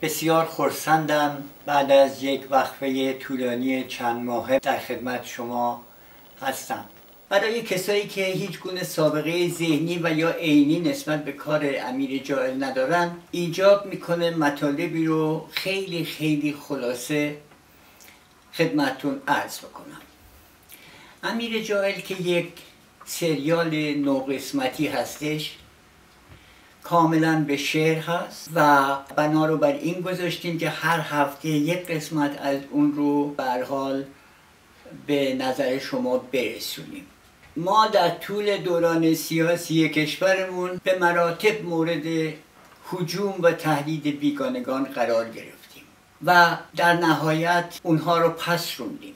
بسیار خرسندم بعد از یک وقفه طولانی چند ماهه در خدمت شما هستم. برای کسایی که هیچ گونه سابقه ذهنی و یا عینی نسبت به کار امیر جائل ندارن، ایجاب میکنه مطالبی رو خیلی خلاصه خدمتتون عرض بکنم. امیر جائل که یک سریال 9 قسمتی هستش، کاملا به شعر هست و بنا رو بر این گذاشتیم که هر هفته یک قسمت از اون رو به هر حال به نظر شما برسونیم. ما در طول دوران سیاسی کشورمون به مراتب مورد هجوم و تهدید بیگانگان قرار گرفتیم و در نهایت اونها رو پس روندیم.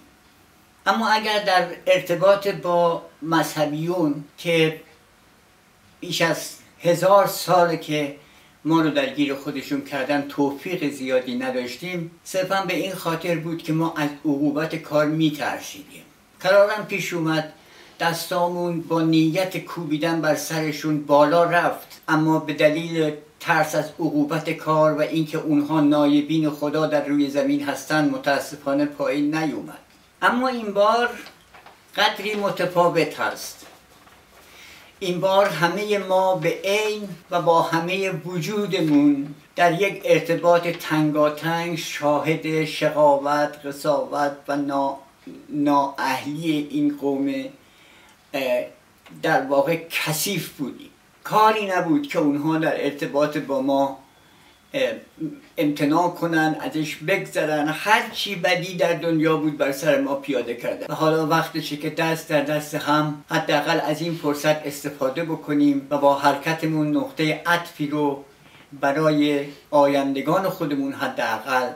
اما اگر در ارتباط با مذهبیون که بیش از 1000 ساله که ما رو درگیر خودشون کردن توفیق زیادی نداشتیم، صرفا به این خاطر بود که ما از عقوبت کار میترسیدیم. قرارم پیش اومد دستامون با نیت کوبیدن بر سرشون بالا رفت، اما به دلیل ترس از عقوبت کار و اینکه اونها نایبین خدا در روی زمین هستن متاسفانه پایین نیومد. اما این بار قدری متفاوت هست. این بار همه ما به عین و با همه وجودمون در یک ارتباط تنگاتنگ شاهد شقاوت، قساوت و نااهلی این قوم در واقع کثیف بودیم. کاری نبود که اونها در ارتباط با ما امتناع کنن، ازش بگذرن، هر چی بدی در دنیا بود بر سر ما پیاده کردن. و حالا وقتشه که دست در دست هم حداقل از این فرصت استفاده بکنیم و با حرکتمون نقطه عطفی رو برای آیندگان خودمون حداقل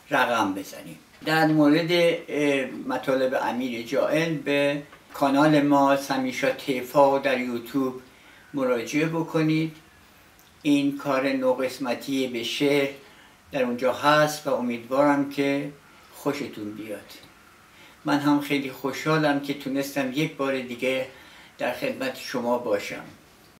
رقم بزنیم. در مورد مطالب امیر جائل به کانال ما سمیشا تیفا در یوتیوب مراجعه بکنید. این کار 9 قسمتی به شعر در اونجا هست و امیدوارم که خوشتون بیاد. من هم خیلی خوشحالم که تونستم یک بار دیگه در خدمت شما باشم.